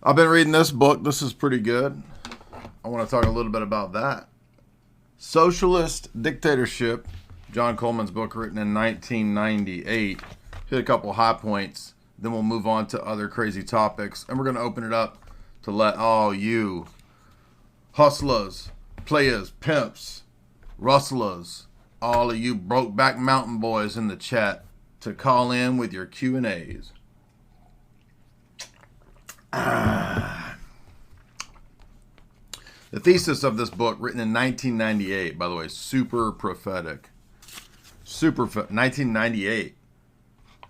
I've been reading this book. This is pretty good. I want to talk a little bit about that. Socialist Dictatorship, John Coleman's book written in 1998. Hit a couple high points. Then we'll move on to other crazy topics. And we're going to open it up to let all you hustlers, players, pimps, rustlers, all of you broke-back mountain boys in the chat to call in with your Q&As. The thesis of this book, written in 1998, by the way, super prophetic. 1998.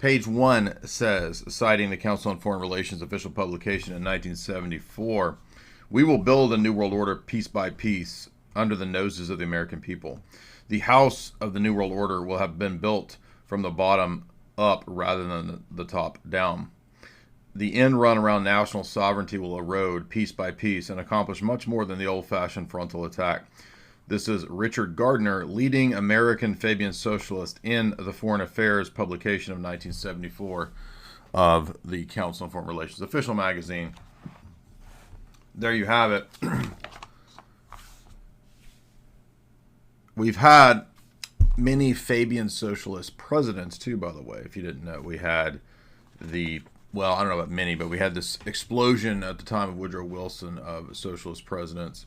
Page 1 says, citing the Council on Foreign Relations official publication in 1974, "We will build a new world order piece by piece under the noses of the American people. The house of the new world order will have been built from the bottom up rather than the top down. The end run around national sovereignty will erode piece by piece and accomplish much more than the old-fashioned frontal attack." This is Richard Gardner, leading American Fabian Socialist, in the Foreign Affairs publication of 1974 of the Council on Foreign Relations official magazine. There you have it. We've had many Fabian Socialist presidents too, by the way, if you didn't know. We had well, I don't know about many, but we had this explosion at the time of Woodrow Wilson of socialist presidents.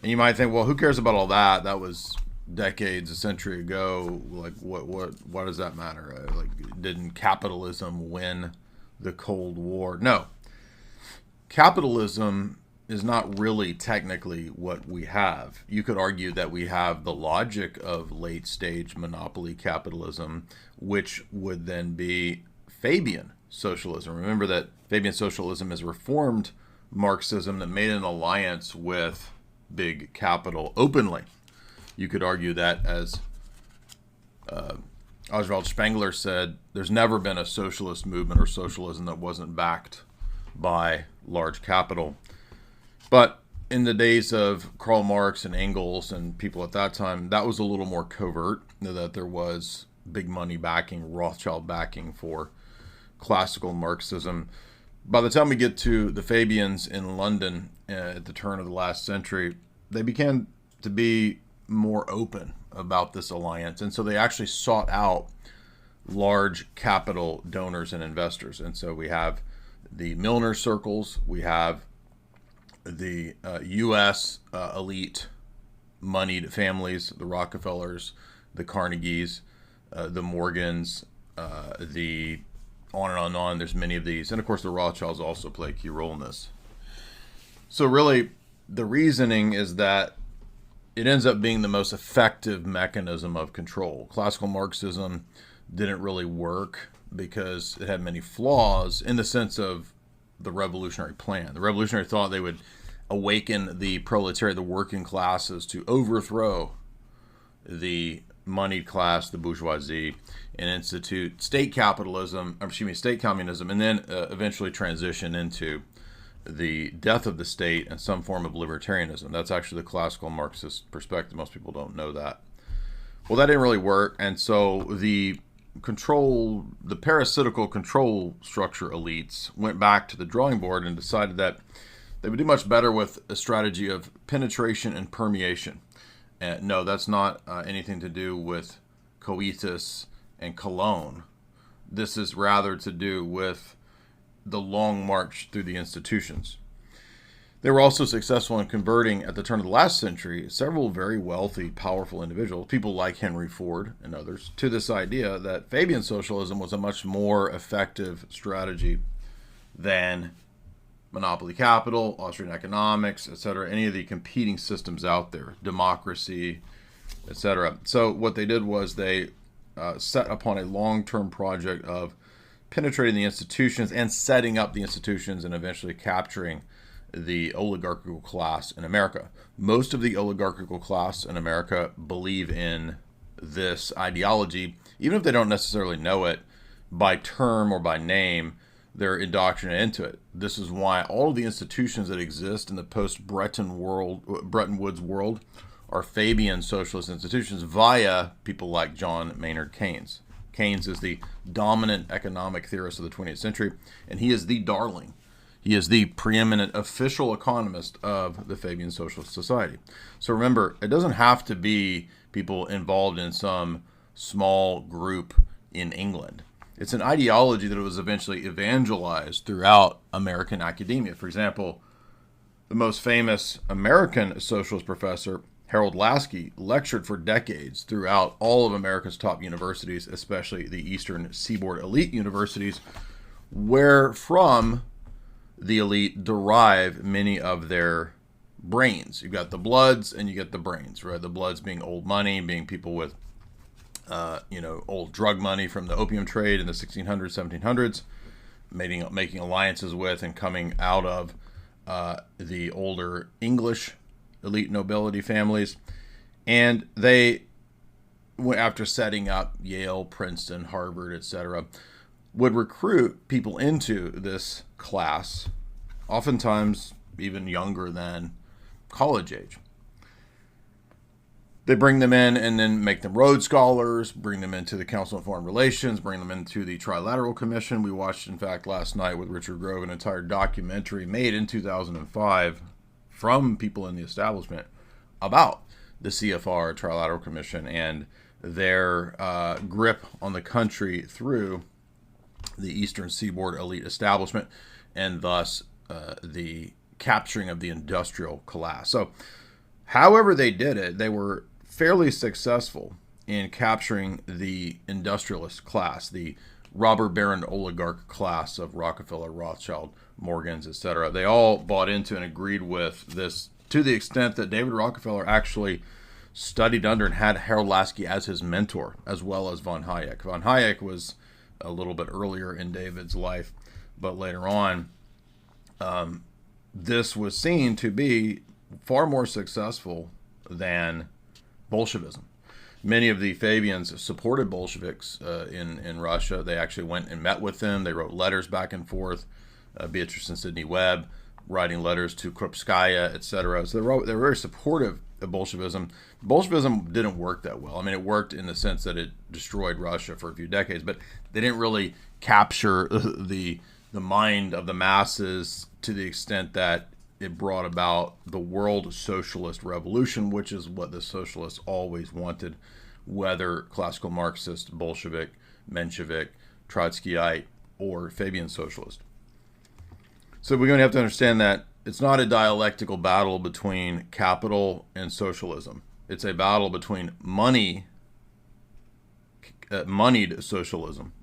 And you might think, well, who cares about all that? That was decades, a century ago. Like, what does that matter? Like, didn't capitalism win the Cold War? No. Capitalism is not really technically what we have. You could argue that we have the logic of late-stage monopoly capitalism, which would then be Fabian socialism. Remember that Fabian socialism is reformed Marxism that made an alliance with big capital openly. You could argue that, as Oswald Spengler said, there's never been a socialist movement or socialism that wasn't backed by large capital. But in the days of Karl Marx and Engels and people at that time, that was a little more covert, that there was big money backing, Rothschild backing for classical Marxism. By the time we get to the Fabians in London at the turn of the last century, they began to be more open about this alliance. And so they actually sought out large capital donors and investors. And so we have the Milner circles, we have the U.S. Elite moneyed families, the Rockefellers, the Carnegies, the Morgans, the on and on and on. There's many of these. And of course, the Rothschilds also play a key role in this. So really, the reasoning is that it ends up being the most effective mechanism of control. Classical Marxism didn't really work because it had many flaws in the sense of the revolutionary plan. The revolutionary thought they would awaken the proletariat, the working classes, to overthrow the moneyed class, the bourgeoisie, and institute state communism, and then eventually transition into the death of the state and some form of libertarianism. That's actually the classical Marxist perspective. Most people don't know that. Well, that didn't really work, and so the parasitical control structure elites went back to the drawing board and decided that they would do much better with a strategy of penetration and permeation. And no, that's not anything to do with coitus and cologne. This is rather to do with the long march through the institutions. They were also successful in converting, at the turn of the last century, several very wealthy, powerful individuals, people like Henry Ford and others, to this idea that Fabian socialism was a much more effective strategy than monopoly capital, Austrian economics, etc., any of the competing systems out there, democracy, etc. So what they did was they set upon a long-term project of penetrating the institutions and setting up the institutions and eventually capturing the oligarchical class in America. Most of the oligarchical class in America believe in this ideology, even if they don't necessarily know it by term or by name. They're indoctrinated into it. This is why all of the institutions that exist in the post-Bretton Woods world are Fabian socialist institutions via people like John Maynard Keynes. Keynes is the dominant economic theorist of the 20th century, and he is the darling. He is the preeminent official economist of the Fabian Socialist Society. So remember, it doesn't have to be people involved in some small group in England. It's an ideology that was eventually evangelized throughout American academia. For example, the most famous American socialist professor, Harold Lasky, lectured for decades throughout all of America's top universities, especially the Eastern Seaboard elite universities, where from the elite derive many of their brains. You've got the Bloods and you get the brains, right? The Bloods being old money, being people with, old drug money from the opium trade in the 1600s, 1700s, making alliances with and coming out of the older English elite nobility families. And they, after setting up Yale, Princeton, Harvard, etc., would recruit people into this class, oftentimes even younger than college age. They bring them in and then make them Rhodes Scholars, bring them into the Council on Foreign Relations, bring them into the Trilateral Commission. We watched, in fact, last night with Richard Grove, an entire documentary made in 2005 from people in the establishment about the CFR, Trilateral Commission, and their grip on the country through the Eastern Seaboard elite establishment, and thus the capturing of the industrial class. So however they did it, they were fairly successful in capturing the industrialist class, the robber baron oligarch class of Rockefeller, Rothschild, Morgans, etc. They all bought into and agreed with this to the extent that David Rockefeller actually studied under and had Harold Lasky as his mentor, as well as von Hayek. Von Hayek was a little bit earlier in David's life, but later on, this was seen to be far more successful than Bolshevism. Many of the Fabians supported Bolsheviks in Russia. They actually went and met with them. They wrote letters back and forth. Beatrice and Sidney Webb writing letters to Krupskaya, etc. So they were very supportive of Bolshevism. Bolshevism didn't work that well. I mean, it worked in the sense that it destroyed Russia for a few decades, but they didn't really capture the mind of the masses to the extent that it brought about the world socialist revolution, which is what the socialists always wanted, whether classical Marxist, Bolshevik, Menshevik, Trotskyite, or Fabian socialist. So we're going to have to understand that it's not a dialectical battle between capital and socialism. It's a battle between moneyed socialism,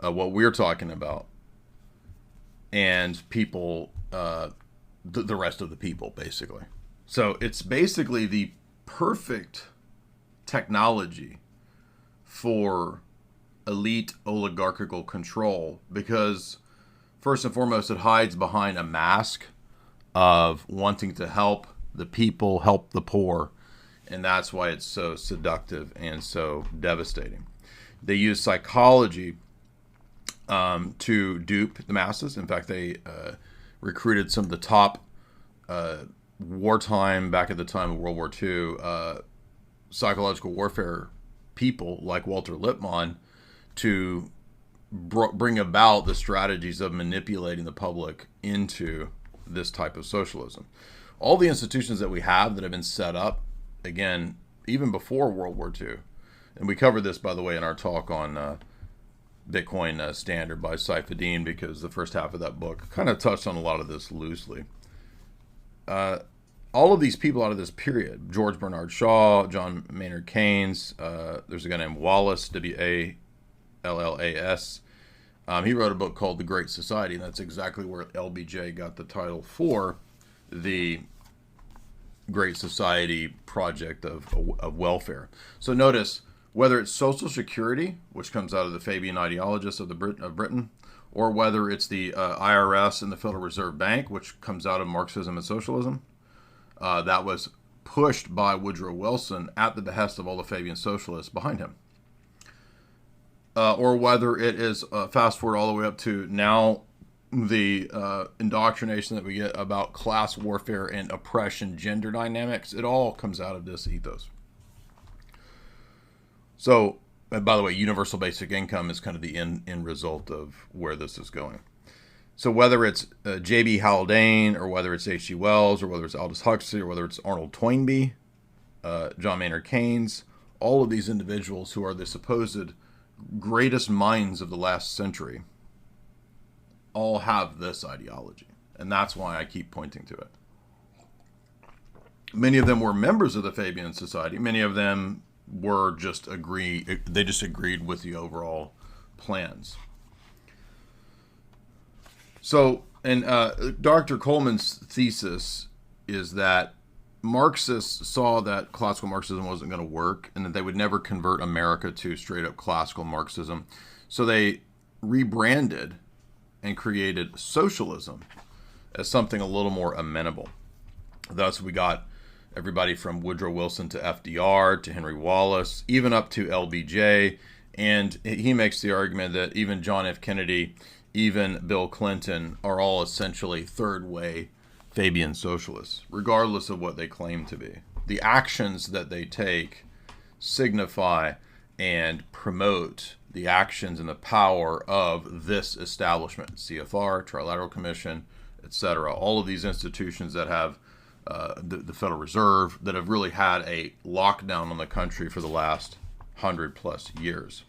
what we're talking about, and people, the rest of the people, basically. So it's basically the perfect technology for elite oligarchical control because, first and foremost, it hides behind a mask of wanting to help the people, help the poor, and that's why it's so seductive and so devastating. They use psychology to dupe the masses. In fact, they recruited some of the top wartime, back at the time of World War II, psychological warfare people like Walter Lippmann to bring about the strategies of manipulating the public into this type of socialism. All the institutions that we have that have been set up, again, even before World War II, and we covered this, by the way, in our talk on Bitcoin Standard by Saifuddin, because the first half of that book kind of touched on a lot of this loosely. All of these people out of this period, George Bernard Shaw, John Maynard Keynes, there's a guy named Wallace, W-A-L-L-A-S. He wrote a book called The Great Society, and that's exactly where LBJ got the title for the Great Society project of welfare. So notice, whether it's Social Security, which comes out of the Fabian ideologists of Britain, or whether it's the IRS and the Federal Reserve Bank, which comes out of Marxism and socialism, that was pushed by Woodrow Wilson at the behest of all the Fabian socialists behind him. Or whether it is, fast forward all the way up to now, the indoctrination that we get about class warfare and oppression, gender dynamics, it all comes out of this ethos. So, and by the way, universal basic income is kind of the end result of where this is going. So whether it's J.B. Haldane, or whether it's H.G. Wells, or whether it's Aldous Huxley, or whether it's Arnold Toynbee, John Maynard Keynes, all of these individuals who are the supposed greatest minds of the last century all have this ideology. And that's why I keep pointing to it. Many of them were members of the Fabian Society. Many of them were they just agreed with the overall plans. So, and Dr. Coleman's thesis is that Marxists saw that classical Marxism wasn't going to work and that they would never convert America to straight up classical Marxism. So they rebranded and created socialism as something a little more amenable. Thus, we got everybody from Woodrow Wilson to FDR to Henry Wallace, even up to LBJ. And he makes the argument that even John F. Kennedy, even Bill Clinton, are all essentially third way Fabian socialists, regardless of what they claim to be. The actions that they take signify and promote the actions and the power of this establishment, CFR, Trilateral Commission, etc. All of these institutions that have the Federal Reserve, that have really had a lockdown on the country for the last 100+ years.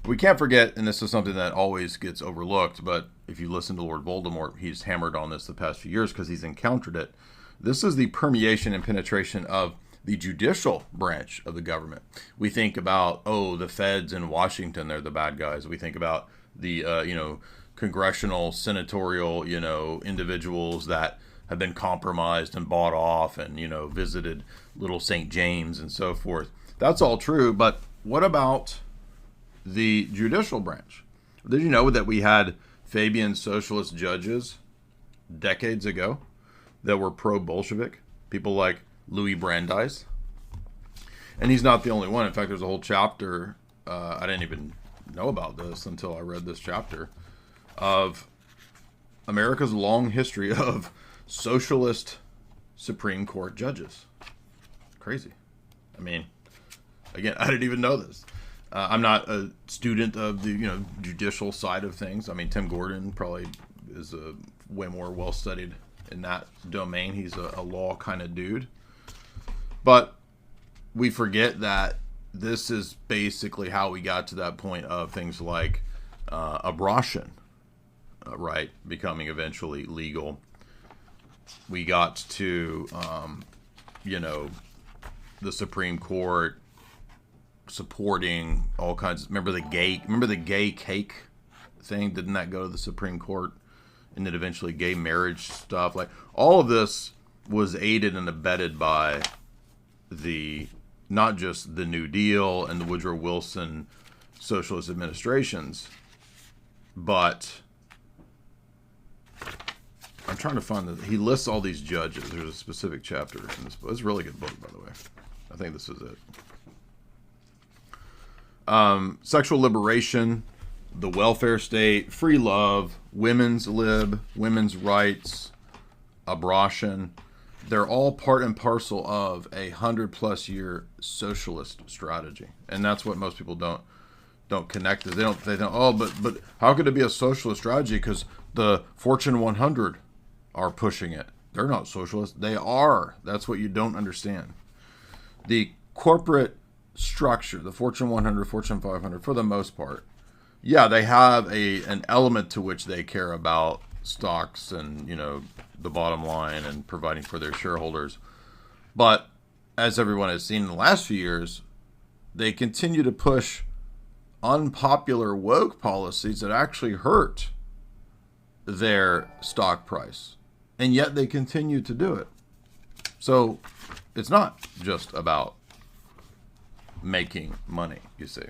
We can't forget, and this is something that always gets overlooked, but if you listen to Lord Voldemort, he's hammered on this the past few years because he's encountered it. This is the permeation and penetration of the judicial branch of the government. We think about, the feds in Washington, they're the bad guys. We think about the, congressional, senatorial, individuals that have been compromised and bought off and, visited Little St. James and so forth. That's all true, but what about the judicial branch? Did you know that we had Fabian socialist judges decades ago that were pro-Bolshevik? People like Louis Brandeis. And he's not the only one. In fact, there's a whole chapter, I didn't even know about this until I read this chapter, of America's long history of socialist Supreme Court judges. Crazy. I mean, again, I didn't even know this. I'm not a student of the judicial side of things. I mean, Tim Gordon probably is way more well studied in that domain. He's a law kind of dude. But we forget that this is basically how we got to that point of things like abortion, right, becoming eventually legal. We got to, the Supreme Court supporting all kinds. Remember the gay cake thing? Didn't that go to the Supreme Court? And then eventually gay marriage stuff. Like, all of this was aided and abetted by not just the New Deal and the Woodrow Wilson socialist administrations, but I'm trying to find he lists all these judges. There's a specific chapter in this book. It's a really good book, by the way. I think this is it. Sexual liberation, the welfare state, free love, women's rights, abortion. They're all part and parcel of a 100+ year socialist strategy, and that's what most people don't connect. They think, but how could it be a socialist strategy? Because the Fortune 100 are pushing it. They're not socialists. They are. That's what you don't understand. The corporate structure, the Fortune 100, Fortune 500, for the most part, yeah, they have an element to which they care about stocks and the bottom line and providing for their shareholders. But as everyone has seen in the last few years, they continue to push unpopular woke policies that actually hurt their stock price, and yet they continue to do it. So it's not just about making money, you see.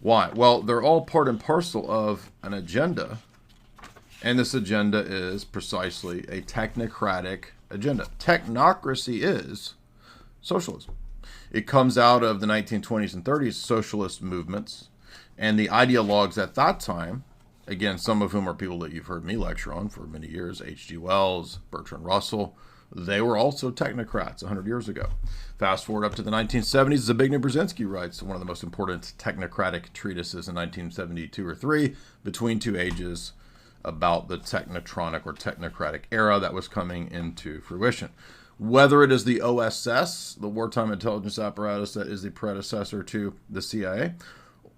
Why? Well, they're all part and parcel of an agenda, and this agenda is precisely a technocratic agenda. Technocracy is socialism. It comes out of the 1920s and 30s socialist movements, and the ideologues at that time, again, some of whom are people that you've heard me lecture on for many years, H.G. Wells, Bertrand Russell, they were also technocrats 100 years ago. Fast forward up to the 1970s, Zbigniew Brzezinski writes one of the most important technocratic treatises in 1972 or 3, Between Two Ages, about the technotronic or technocratic era that was coming into fruition. Whether it is the OSS, the wartime intelligence apparatus that is the predecessor to the CIA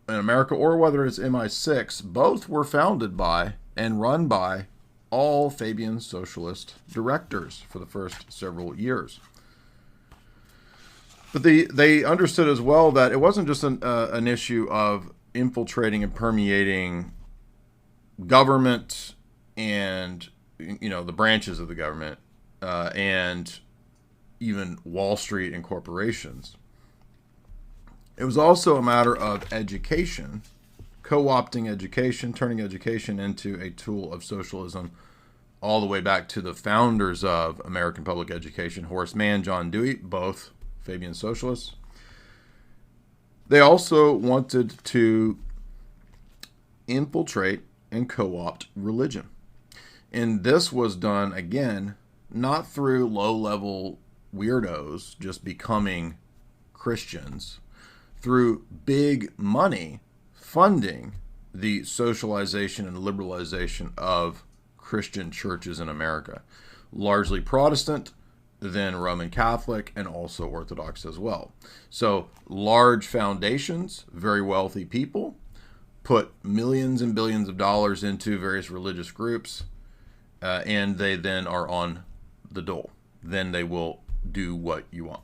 in America, or whether it's MI6, both were founded by and run by all Fabian socialist directors for the first several years. But they understood as well that it wasn't just an issue of infiltrating and permeating government and, the branches of the government and even Wall Street and corporations. It was also a matter of education, co-opting education, turning education into a tool of socialism, all the way back to the founders of American public education, Horace Mann, John Dewey, both Fabian socialists. They also wanted to infiltrate and co-opt religion. And this was done, again, not through low-level weirdos just becoming Christians, through big money funding the socialization and liberalization of Christian churches in America, largely Protestant, then Roman Catholic, and also Orthodox as well. So large foundations, very wealthy people, put millions and billions of dollars into various religious groups, and they then are on the dole. Then they will do what you want.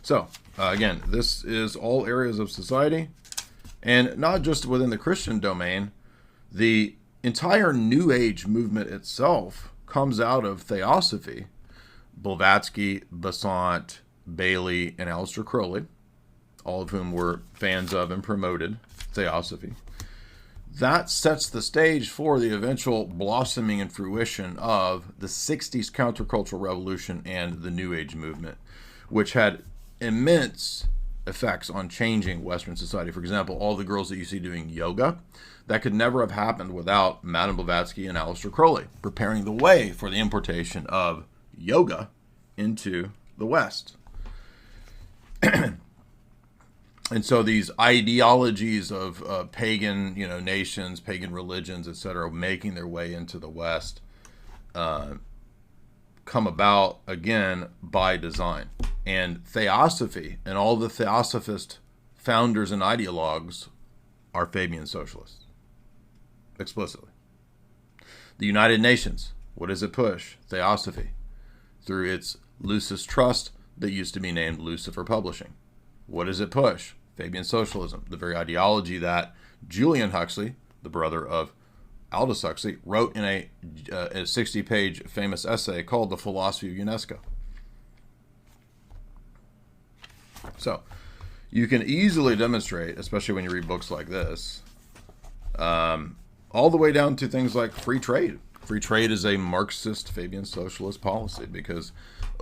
So, again, this is all areas of society, and not just within the Christian domain. The entire New Age movement itself comes out of Theosophy. Blavatsky, Besant, Bailey, and Aleister Crowley, all of whom were fans of and promoted Theosophy. That sets the stage for the eventual blossoming and fruition of the 60s countercultural revolution and the New Age movement, which had immense effects on changing Western society. For example, all the girls that you see doing yoga, that could never have happened without Madame Blavatsky and Aleister Crowley preparing the way for the importation of yoga into the West. And so these ideologies of pagan, nations, pagan religions, etc., making their way into the West, come about again by design. And Theosophy and all the Theosophist founders and ideologues are Fabian socialists, explicitly. The United Nations, what does it push? Theosophy, through its Lucis Trust that used to be named Lucifer Publishing. What does it push? Fabian socialism, the very ideology that Julian Huxley, the brother of Aldous Huxley, wrote in a 60-page famous essay called The Philosophy of UNESCO. So, you can easily demonstrate, especially when you read books like this, all the way down to things like free trade. Free trade is a Marxist Fabian socialist policy because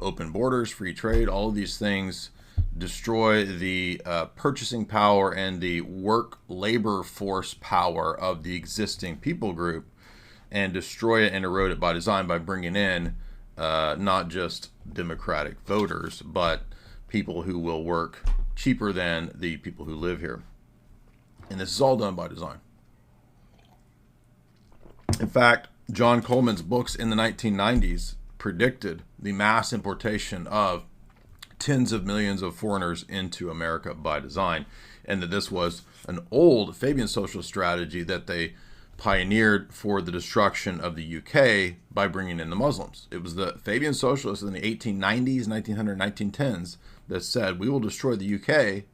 open borders, free trade, all of these things destroy the purchasing power and the work labor force power of the existing people group, and destroy it and erode it by design by bringing in not just democratic voters, but people who will work cheaper than the people who live here. And this is all done by design. In fact, John Coleman's books in the 1990s predicted the mass importation of tens of millions of foreigners into America by design, and that this was an old Fabian socialist strategy that they pioneered for the destruction of the UK by bringing in the Muslims. It was the Fabian socialists in the 1890s, 1900, 1910s that said, we will destroy the UK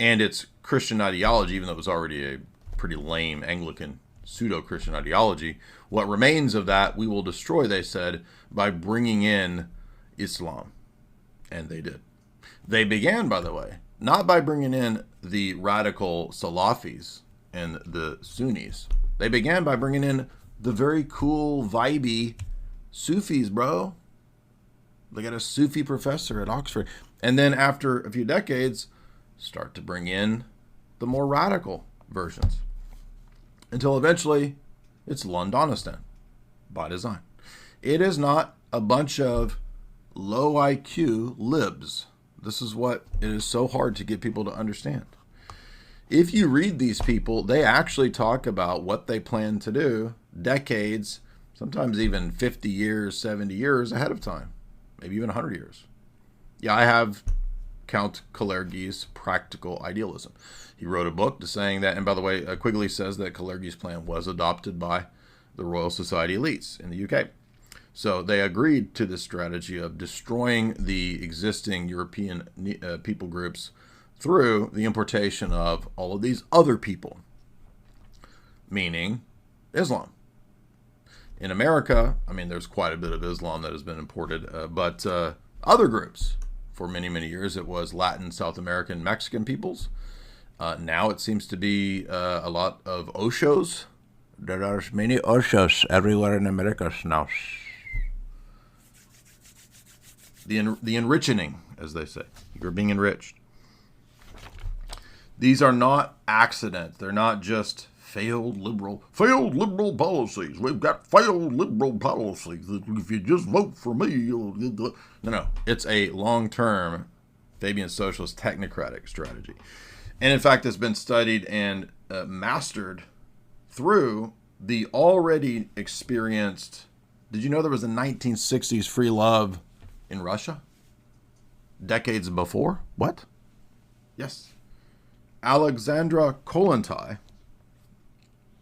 and its Christian ideology, even though it was already a pretty lame Anglican pseudo-Christian ideology. What remains of that we will destroy, they said, by bringing in Islam. And they did. They began, by the way, not by bringing in the radical Salafis and the Sunnis. They began by bringing in the very cool, vibey Sufis, bro. They got a Sufi professor at Oxford. And then after a few decades, start to bring in the more radical versions. Until eventually, it's Londonistan by design. It is not a bunch of low IQ libs. This is what it is so hard to get people to understand. if you read these people, they actually talk about what they plan to do decades, sometimes even 50 years, 70 years ahead of time, maybe even 100 years. Yeah, I have Count Kalergi's Practical Idealism. He wrote a book saying that, and by the way, Quigley says that Kalergi's plan was adopted by the Royal Society elites in the UK. So they agreed to this strategy of destroying the existing European people groups through the importation of all of these other people, meaning Islam. In America, I mean, there's quite a bit of Islam that has been imported, but other groups, for many, many years, it was Latin, South American, Mexican peoples. Now it seems to be a lot of Oshos. There are many Oshos everywhere in America now. The enrichening, as they say. You're being enriched. These are not accidents. They're not just failed liberal policies. We've got failed liberal policies. If you just vote for me, you'll... No. It's a long-term Fabian Socialist technocratic strategy. And in fact, it's been studied and mastered through the already experienced... Did you know there was a 1960s free love in Russia? Decades before? What? Yes. Alexandra Kollontai,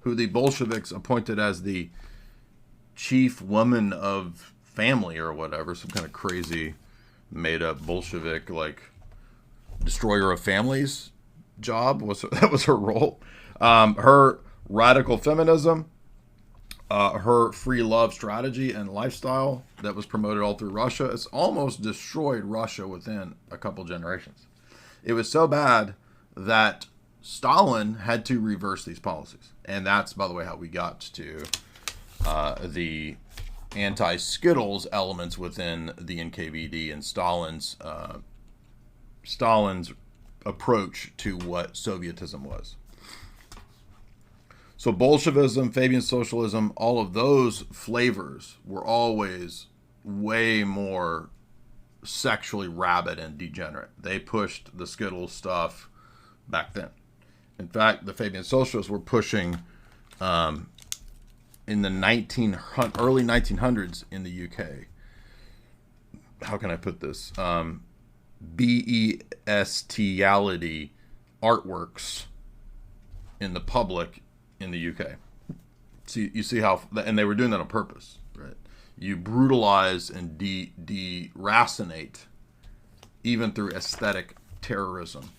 who the Bolsheviks appointed as the chief woman of family or whatever, some kind of crazy made-up Bolshevik, like, destroyer of families job. That was her role. Her radical feminism, her free love strategy and lifestyle that was promoted all through Russia, it's almost destroyed Russia within a couple generations. It was so bad that Stalin had to reverse these policies. And that's, by the way, how we got to the anti-Skittles elements within the NKVD and Stalin's approach to what Sovietism was. So Bolshevism, Fabian Socialism, all of those flavors were always way more sexually rabid and degenerate. They pushed the Skittles stuff back then. In fact, the Fabian Socialists were pushing in the early 1900s in the UK. How can I put this? bestiality artworks in the public in the UK. See, you see how, and they were doing that on purpose, right? You brutalize and deracinate even through aesthetic terrorism.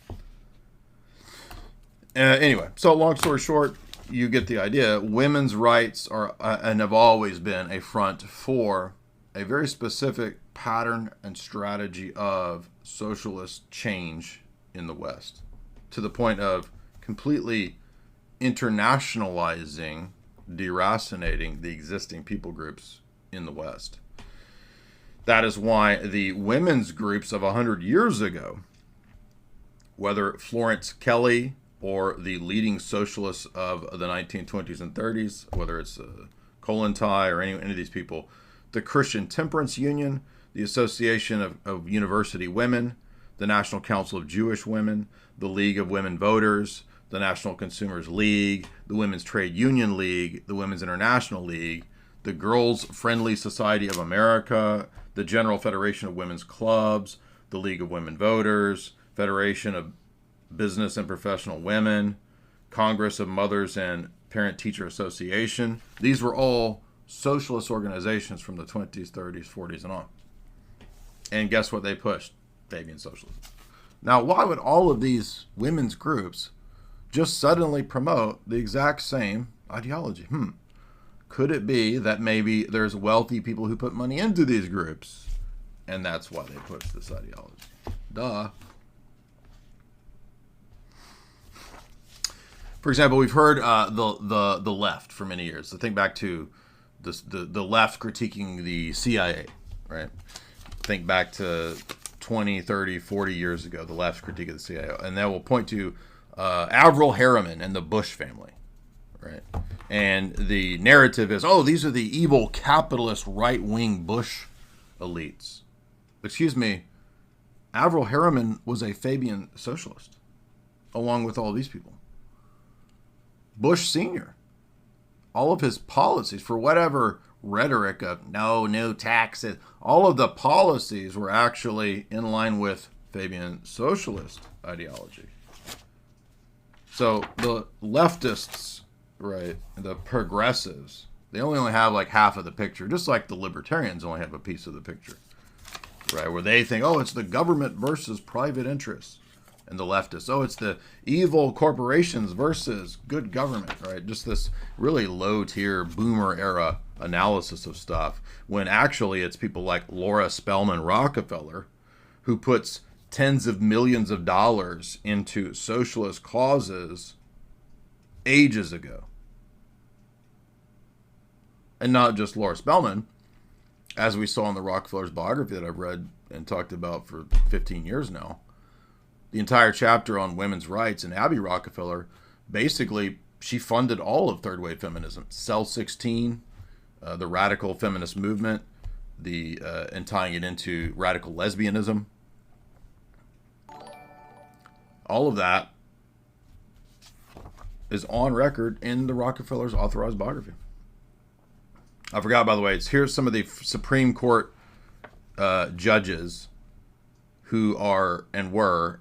Anyway, so long story short, you get the idea. Women's rights are and have always been a front for a very specific pattern and strategy of socialist change in the West, to the point of completely internationalizing, deracinating the existing people groups in the West. That is why the women's groups of 100 years ago, whether Florence Kelley or the leading socialists of the 1920s and 30s, whether it's Kollontai or any of these people, the Christian Temperance Union, the Association of University Women, the National Council of Jewish Women, the League of Women Voters, the National Consumers League, the Women's Trade Union League, the Women's International League, the Girls Friendly Society of America, the General Federation of Women's Clubs, the League of Women Voters, Federation of Business and Professional Women, Congress of Mothers and Parent-Teacher Association. These were all socialist organizations from the 20s, 30s, 40s, and on. And guess what they pushed? Fabian Socialism. Now, why would all of these women's groups just suddenly promote the exact same ideology? Could it be that maybe there's wealthy people who put money into these groups, and that's why they push this ideology? Duh. For example, we've heard the left for many years. So think back to the left critiquing the CIA, right? Think back to 20, 30, 40 years ago, the left's critique of the CIA. And they will point to Avril Harriman and the Bush family, right? And the narrative is, oh, these are the evil capitalist right-wing Bush elites. Excuse me, Avril Harriman was a Fabian socialist, along with all these people. Bush Sr., all of his policies, for whatever rhetoric of no new taxes, all of the policies were actually in line with Fabian socialist ideology. So the leftists, right, the progressives, they only have like half of the picture, just like the libertarians only have a piece of the picture, right, where they think, oh, it's the government versus private interests. And the leftists, oh, it's the evil corporations versus good government, right? Just this really low-tier boomer era analysis of stuff, when actually it's people like Laura Spelman Rockefeller who puts tens of millions of dollars into socialist causes ages ago. And not just Laura Spelman, as we saw in the Rockefeller's biography that I've read and talked about for 15 years now. The entire chapter on women's rights, and Abby Rockefeller, basically, she funded all of third wave feminism. Cell 16, the radical feminist movement, and tying it into radical lesbianism. All of that is on record in the Rockefeller's authorized biography. I forgot, by the way, here's some of the Supreme Court judges who are and were,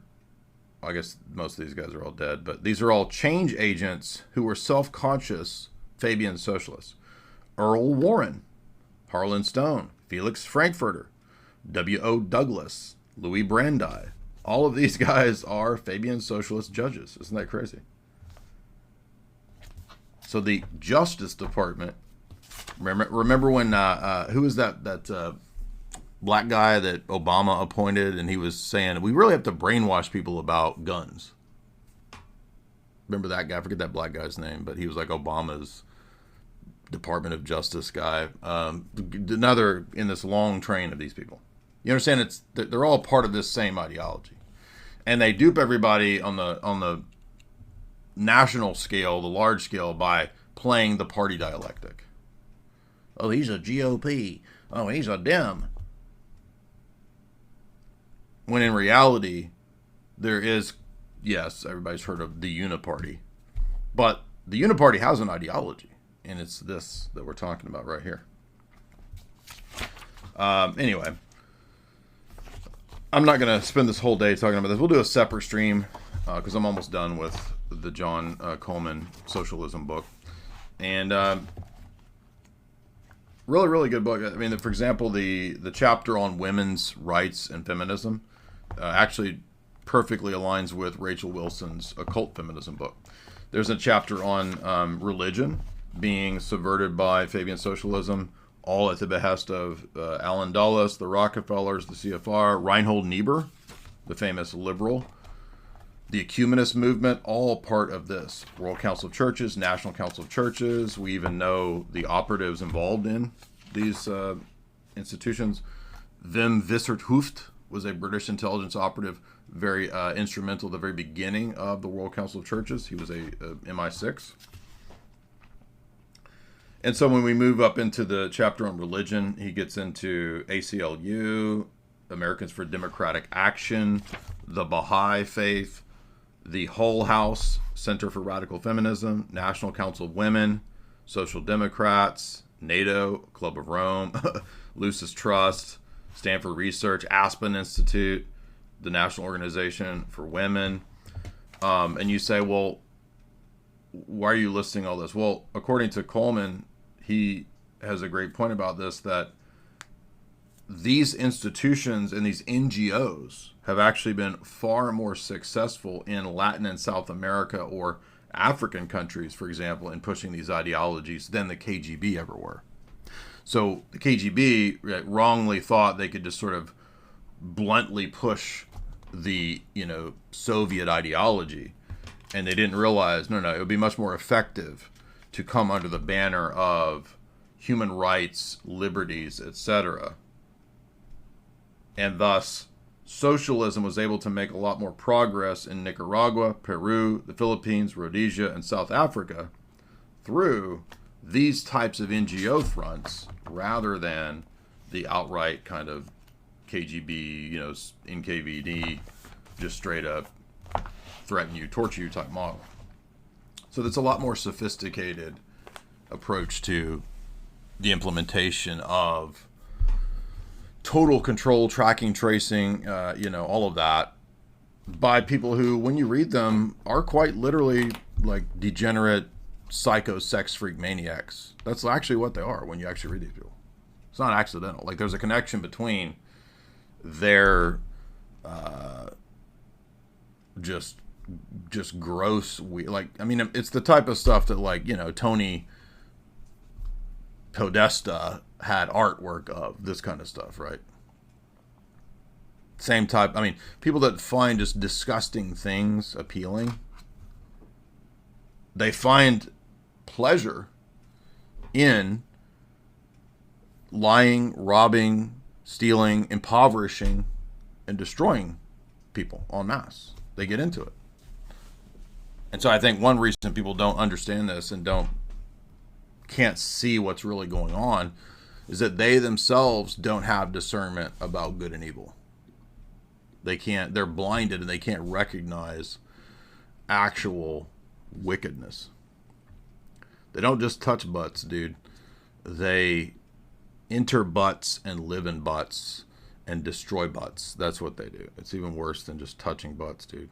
I guess most of these guys are all dead, but these are all change agents who were self-conscious Fabian socialists. Earl Warren, Harlan Stone, Felix Frankfurter, W.O. Douglas, Louis Brandeis. All of these guys are Fabian socialist judges. Isn't that crazy? So the Justice Department, remember when, who was that black guy that Obama appointed, and he was saying, we really have to brainwash people about guns. Remember that guy? I forget that black guy's name, but he was like Obama's Department of Justice guy. Another in this long train of these people. You understand? They're all part of this same ideology. And they dupe everybody on the national scale, the large scale, by playing the party dialectic. Oh, he's a GOP. Oh, he's a Dem. When in reality, there is, yes, everybody's heard of the Uniparty. But the Uniparty has an ideology, and it's this that we're talking about right here. Anyway, I'm not going to spend this whole day talking about this. We'll do a separate stream because I'm almost done with the John Coleman Socialism book. And really, really good book. I mean, for example, the chapter on women's rights and feminism actually perfectly aligns with Rachel Wilson's occult feminism book. There's a chapter on religion being subverted by Fabian socialism, all at the behest of Alan Dulles, the Rockefellers, the CFR, Reinhold Niebuhr, the famous liberal, the ecumenist movement, all part of this. World Council of Churches, National Council of Churches. We even know the operatives involved in these institutions. Wim Wissert-Hooft was a British intelligence operative, very instrumental at the very beginning of the World Council of Churches. He was a MI6. And so when we move up into the chapter on religion, he gets into ACLU, Americans for Democratic Action, the Baha'i Faith, the Hull House, Center for Radical Feminism, National Council of Women, Social Democrats, NATO, Club of Rome, Lucis Trust, Stanford Research, Aspen Institute, the National Organization for Women. And you say, well, why are you listing all this? Well, according to Coleman, he has a great point about this, that these institutions and these NGOs have actually been far more successful in Latin and South America or African countries, for example, in pushing these ideologies than the KGB ever were. So the KGB wrongly thought they could just sort of bluntly push the, Soviet ideology, and they didn't realize, no, it would be much more effective to come under the banner of human rights, liberties, etc. And thus, socialism was able to make a lot more progress in Nicaragua, Peru, the Philippines, Rhodesia, and South Africa through these types of NGO fronts rather than the outright kind of KGB, NKVD, just straight up threaten you, torture you type model. So that's a lot more sophisticated approach to the implementation of total control, tracking, tracing, all of that by people who, when you read them, are quite literally like degenerate, psycho, sex freak maniacs. That's actually what they are when you actually read these people. It's not accidental. Like there's a connection between their just gross, it's the type of stuff that Tony Podesta had artwork of, this kind of stuff, right? Same type. People that find just disgusting things appealing, they find pleasure in lying, robbing, stealing, impoverishing, and destroying people en masse. They get into it. And so I think one reason people don't understand this and can't see what's really going on is that they themselves don't have discernment about good and evil. They're blinded and they can't recognize actual wickedness. They don't just touch butts, dude. They enter butts and live in butts and destroy butts. That's what they do. It's even worse than just touching butts, dude.